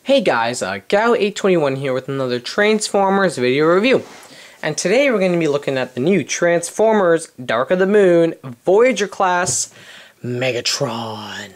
Hey guys, Gao821 here with another Transformers video review. And today we're going to be looking at the new Transformers Dark of the Moon Voyager class Megatron.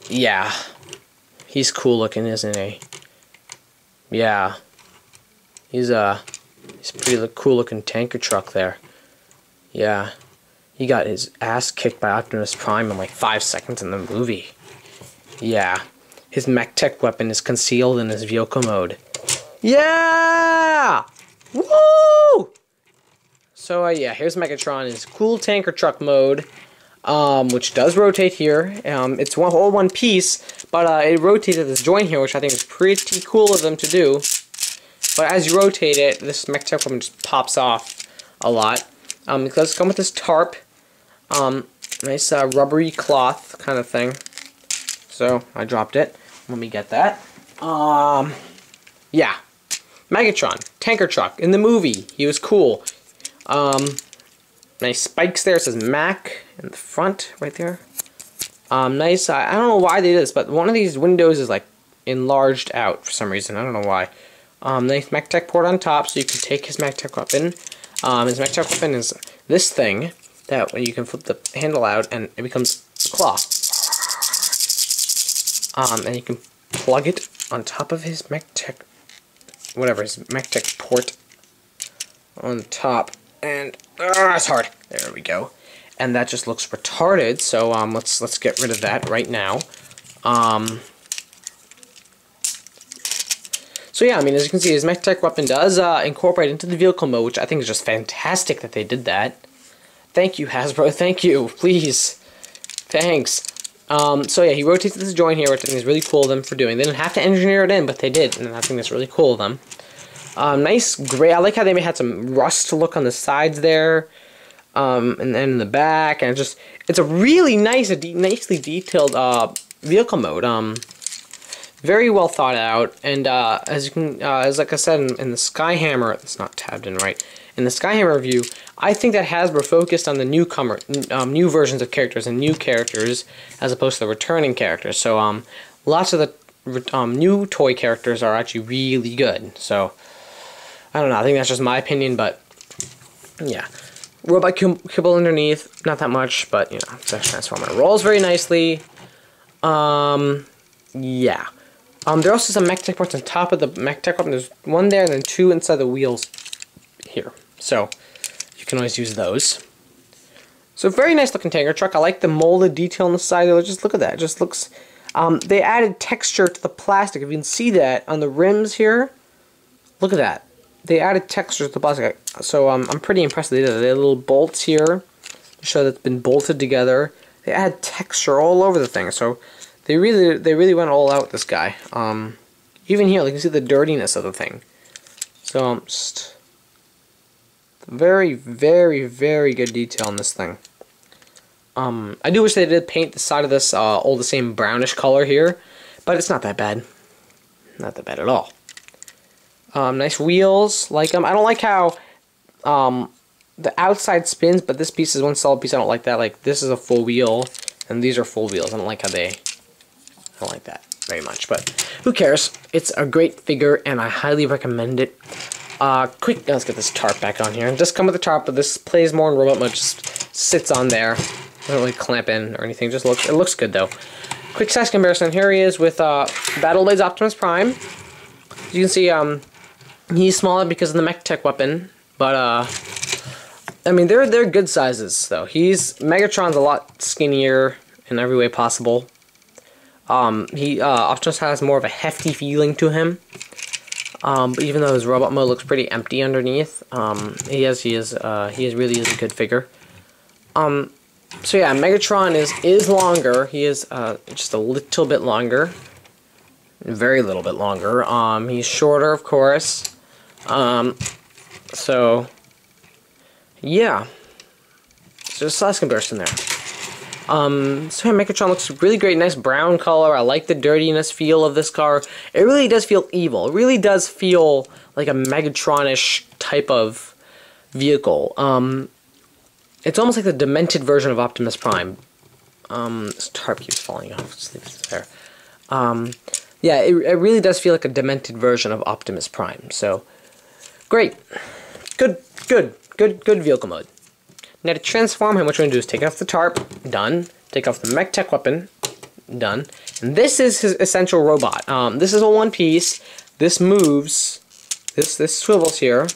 Yeah. He's cool looking, isn't he? Yeah. He's a pretty cool looking tanker truck there. Yeah. He got his ass kicked by Optimus Prime in like 5 seconds in the movie. Yeah. His mech tech weapon is concealed in his vehicle mode. Yeah! Woo! So, yeah, here's Megatron in his cool tanker truck mode, which does rotate here. It's all one piece, but it rotates at this joint here, which I think is pretty cool of them to do. But as you rotate it, this mech tech weapon just pops off a lot. It does come with this tarp, nice rubbery cloth kind of thing. So, I dropped it. Let me get that. Yeah. Megatron, tanker truck, in the movie. He was cool. Nice spikes there. It says Mac in the front, right there. Nice, I don't know why they did this, but one of these windows is, like, enlarged out for some reason. I don't know why. Nice mech tech port on top, so you can take his mech tech weapon. His mech tech weapon is this thing, that you can flip the handle out, and it becomes a claw. And you can plug it on top of his mech tech, whatever, his mech tech port on the top, and it's hard. There we go. And that just looks retarded. So let's get rid of that right now. So yeah, I mean, as you can see, his mech tech weapon does incorporate into the vehicle mode, which I think is just fantastic that they did that. Thank you, Hasbro. Thank you. Please. Thanks. So yeah, he rotates this joint here, which I think is really cool of them for doing. They didn't have to engineer it in, but they did, and I think that's really cool of them. Nice gray. I like how they had some rust look on the sides there, and then in the back, and it's a really nice, nicely detailed vehicle mode. Very well thought out, and as you can, as like I said in the Skyhammer, it's not tabbed in right. In the Skyhammer review, I think that Hasbro focused on the new versions of characters and new characters as opposed to the returning characters. So lots of the new toy characters are actually really good. So I don't know. I think that's just my opinion, but yeah. Robot kibble underneath, not that much, but you know, it's a Transformer. It rolls very nicely. Yeah. There are also some mech tech parts on top of the mech tech weapon. There's one there and then two inside the wheels here. So you can always use those. So very nice looking tanker truck. I like the molded detail on the side there. Just look at that. It just looks... they added texture to the plastic. If you can see that on the rims here. Look at that. They added texture to the plastic. So I'm pretty impressed they did it. They had little bolts here to show that it's been bolted together. They add texture all over the thing. So they really went all out with this guy. Even here, you can see the dirtiness of the thing. So just very, very, very good detail on this thing. I do wish they did paint the side of this all the same brownish color here, but it's not that bad. Not that bad at all. Nice wheels, like them. I don't like how the outside spins, but this piece is one solid piece. I don't like that. Like, this is a full wheel, and these are full wheels. I don't like how I don't like that very much, but who cares? It's a great figure, and I highly recommend it. Quick, let's get this tarp back on here. And just come with the tarp, but this plays more in robot mode. Just sits on there. Doesn't really clamp in or anything. It looks good though. Quick size comparison. Here he is with Battle Blades Optimus Prime. As you can see, he's smaller because of the mech tech weapon, but I mean they're good sizes though. Megatron's a lot skinnier in every way possible. Optimus has more of a hefty feeling to him. But even though his robot mode looks pretty empty underneath, he really is a good figure. So yeah, Megatron is longer. He is just a little bit longer, very little bit longer. He's shorter, of course. So yeah, so just size comparison there. So yeah, Megatron looks really great, nice brown color. I like the dirtiness feel of this car. It really does feel evil. It really does feel like a Megatron-ish type of vehicle. It's almost like the demented version of Optimus Prime. This tarp keeps falling off. Just leave it there. Yeah, it really does feel like a demented version of Optimus Prime. So, great. Good vehicle mode. Now to transform him, what you're going to do is take off the tarp. Done. Take off the mech tech weapon. Done. And this is his essential robot. This is a one piece. This moves. This swivels here.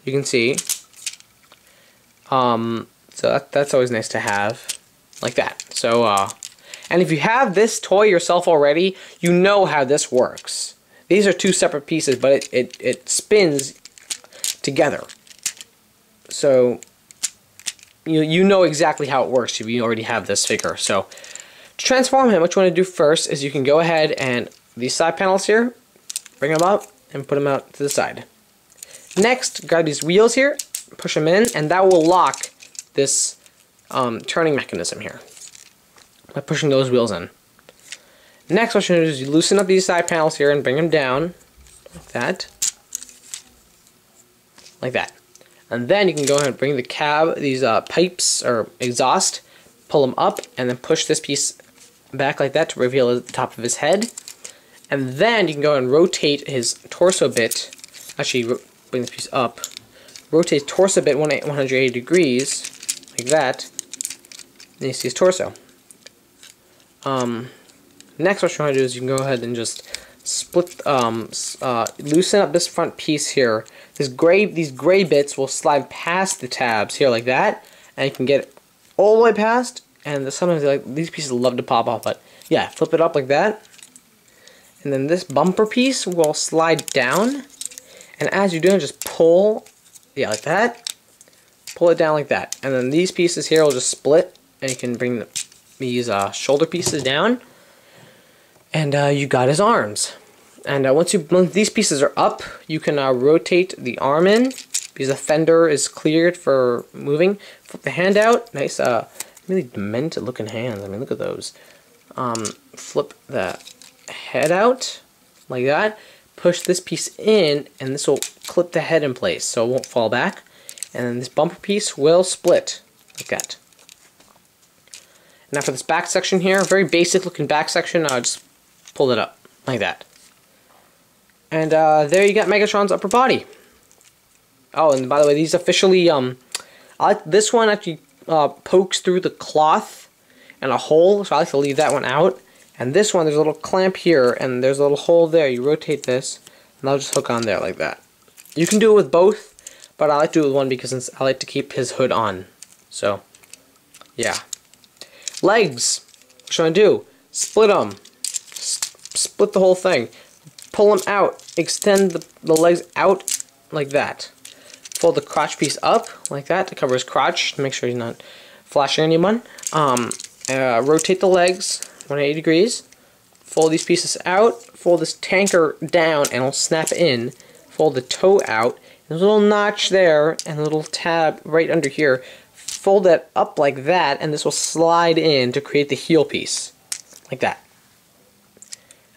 You can see. So that's always nice to have. Like that. So, and if you have this toy yourself already, you know how this works. These are two separate pieces, but it spins together. So, you know exactly how it works if you already have this figure. So, to transform him, what you want to do first is you can go ahead and these side panels here, bring them up and put them out to the side. Next, grab these wheels here, push them in, and that will lock this turning mechanism here by pushing those wheels in. Next, what you're going to do is you loosen up these side panels here and bring them down like that. Like that. And then you can go ahead and bring the cab, these pipes or exhaust, pull them up, and then push this piece back like that to reveal the top of his head. And then you can go ahead and rotate his torso bit. Actually, bring this piece up. Rotate his torso bit 180 degrees, like that. And you see his torso. Next, what you want to do is you can go ahead and just split, loosen up this front piece here. These gray bits will slide past the tabs here like that, and you can get it all the way past. And sometimes these pieces love to pop off, but yeah, flip it up like that. And then this bumper piece will slide down, and as you're doing, just pull, yeah, like that. Pull it down like that, and then these pieces here will just split, and you can bring these shoulder pieces down, and you got his arms. And once these pieces are up, you can rotate the arm in because the fender is cleared for moving. Flip the hand out, nice, really demented looking hands. I mean, look at those. Flip the head out like that. Push this piece in, and this will clip the head in place so it won't fall back. And then this bumper piece will split like that. Now for this back section here, very basic looking back section, I'll just pull it up like that. And there you got Megatron's upper body. Oh, and by the way, these officially, this one actually pokes through the cloth and a hole, so I like to leave that one out. And this one, there's a little clamp here, and there's a little hole there. You rotate this, and I'll just hook on there like that. You can do it with both, but I like to do it with one because I like to keep his hood on. So, yeah. Legs. What you want to do? Split them. Split the whole thing. Pull them out. Extend the legs out like that. Fold the crotch piece up like that to cover his crotch to make sure he's not flashing anyone. Rotate the legs 180 degrees. Fold these pieces out. Fold this tanker down and it'll snap in. Fold the toe out. There's a little notch there and a little tab right under here. Fold that up like that, and this will slide in to create the heel piece. Like that.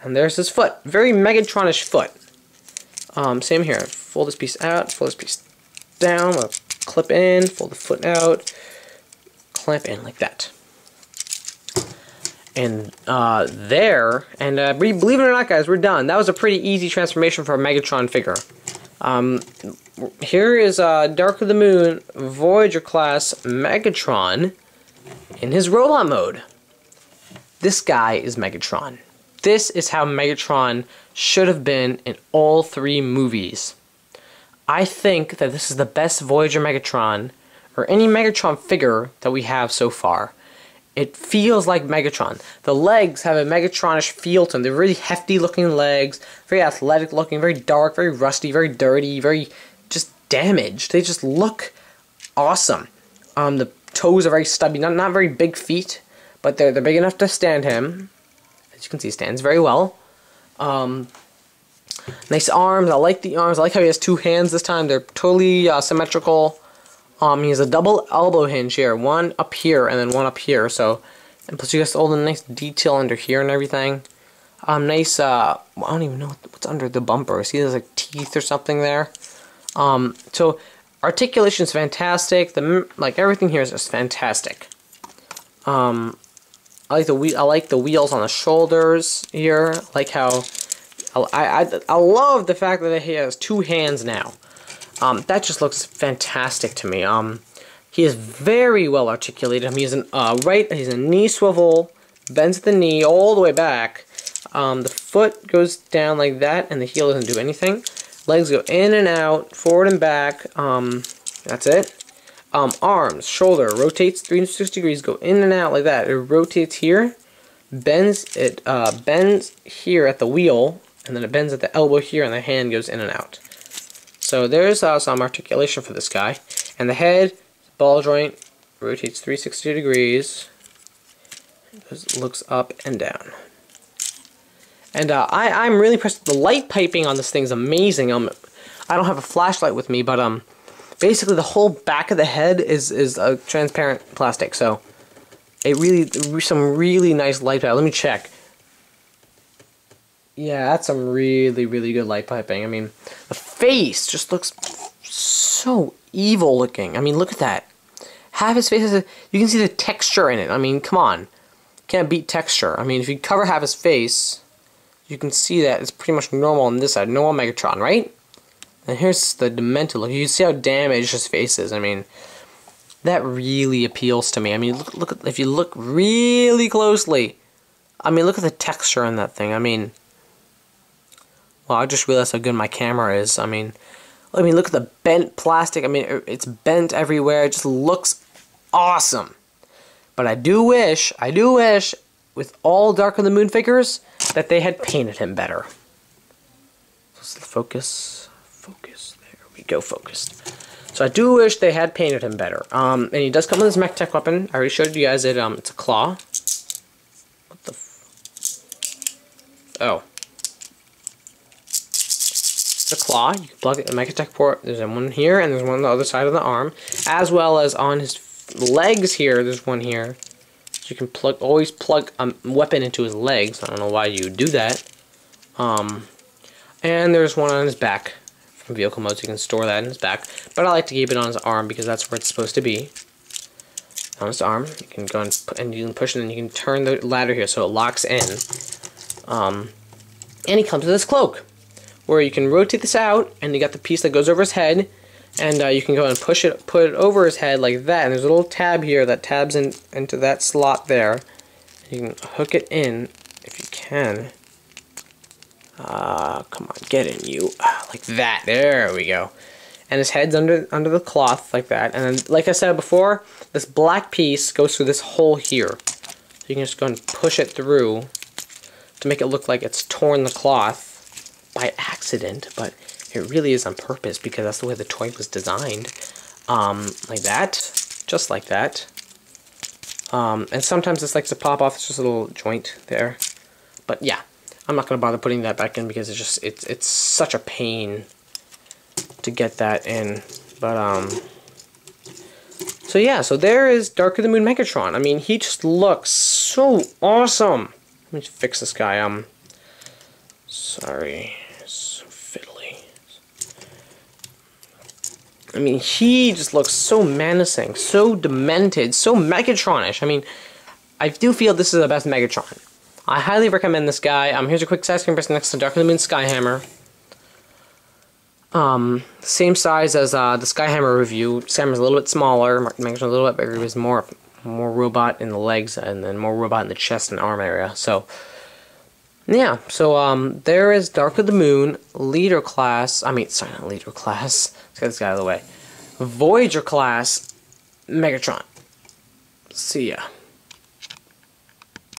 And there's his foot. Very Megatronish foot. Same here. Fold this piece out, fold this piece down, clip in, fold the foot out, clamp in like that. And there, and believe it or not, guys, we're done. That was a pretty easy transformation for a Megatron figure. Here is Dark of the Moon Voyager class Megatron in his robot mode. This guy is Megatron. This is how Megatron should have been in all three movies. I think that this is the best Voyager Megatron, or any Megatron figure that we have so far. It feels like Megatron. The legs have a Megatronish feel to them. They're really hefty looking legs, very athletic looking, very dark, very rusty, very dirty, very just damaged. They just look awesome. The toes are very stubby, not very big feet, but they're big enough to stand him. As you can see, he stands very well. Nice arms. I like the arms. I like how he has two hands this time. They're totally symmetrical. He has a double elbow hinge here, one up here and then one up here. So, and plus you got all the nice detail under here and everything. Nice. I don't even know what's under the bumper. See, there's like teeth or something there. So articulation is fantastic. Like everything here is just fantastic. I like the wheels on the shoulders here. I like how I love the fact that he has 2 hands now. That just looks fantastic to me. He is very well articulated. I mean, he's a knee swivel, bends at the knee all the way back. The foot goes down like that, and the heel doesn't do anything. Legs go in and out, forward and back. That's it. Arms, shoulder, rotates 360 degrees, go in and out like that. It rotates here, bends here at the wheel, and then it bends at the elbow here, and the hand goes in and out. So there's some articulation for this guy. And the head, ball joint, rotates 360 degrees, looks up and down. And I'm really impressed. The light piping on this thing is amazing. I don't have a flashlight with me, but basically the whole back of the head is a transparent plastic. So some really nice light piping. Let me check. Yeah, that's some really good light piping. I mean, the face just looks so evil looking. I mean, look at that. Half his face you can see the texture in it. I mean, come on. Can't beat texture. I mean, if you cover half his face, you can see that it's pretty much normal on this side. Normal Megatron, right? And here's the Demented look. You can see how damaged his face is. I mean, that really appeals to me. I mean, look if you look really closely. I mean, look at the texture on that thing. I mean, well, I just realized how good my camera is. I mean, look at the bent plastic. I mean, it's bent everywhere. It just looks awesome. But I do wish, with all Dark of the Moon figures, that they had painted him better. Focus. There we go, focused. So I do wish they had painted him better. And he does come with his mech tech weapon. I already showed you guys it. It's a claw. What the? Oh. The claw. You can plug it in the Megatech port. There's one here, and there's one on the other side of the arm, as well as on his legs here. There's one here. So you can always plug a weapon into his legs. I don't know why you do that. And there's one on his back from vehicle mode, so you can store that in his back. But I like to keep it on his arm because that's where it's supposed to be. On his arm, you can go and you can push it, and you can turn the ladder here so it locks in. And he comes with his cloak, where you can rotate this out, and you got the piece that goes over his head, and you can go and put it over his head like that. And there's a little tab here that tabs into that slot there. You can hook it in if you can. Come on, get in, you. Like that. There we go. And his head's under the cloth like that. And then, like I said before, this black piece goes through this hole here. So you can just go and push it through to make it look like it's torn the cloth by accident, but it really is on purpose because that's the way the toy was designed. Like that. Just like that. And sometimes this likes to pop off. It's just a little joint there. But yeah. I'm not going to bother putting that back in because it's such a pain to get that in. But so yeah, so there is Dark of the Moon Megatron. I mean, he just looks so awesome. Let me just fix this guy. Sorry, so fiddly. I mean, he just looks so menacing, so demented, so Megatronish. I mean, I do feel this is the best Megatron. I highly recommend this guy. Here's a quick size comparison next to Dark of the Moon Skyhammer. Same size as the Skyhammer review. Skyhammer's a little bit smaller. Megatron's a little bit bigger. He was more robot in the legs and then more robot in the chest and arm area. So yeah. So there is Dark of the Moon Leader Class. Sorry, not Leader Class. Let's get this guy out of the way. Voyager Class Megatron. See ya.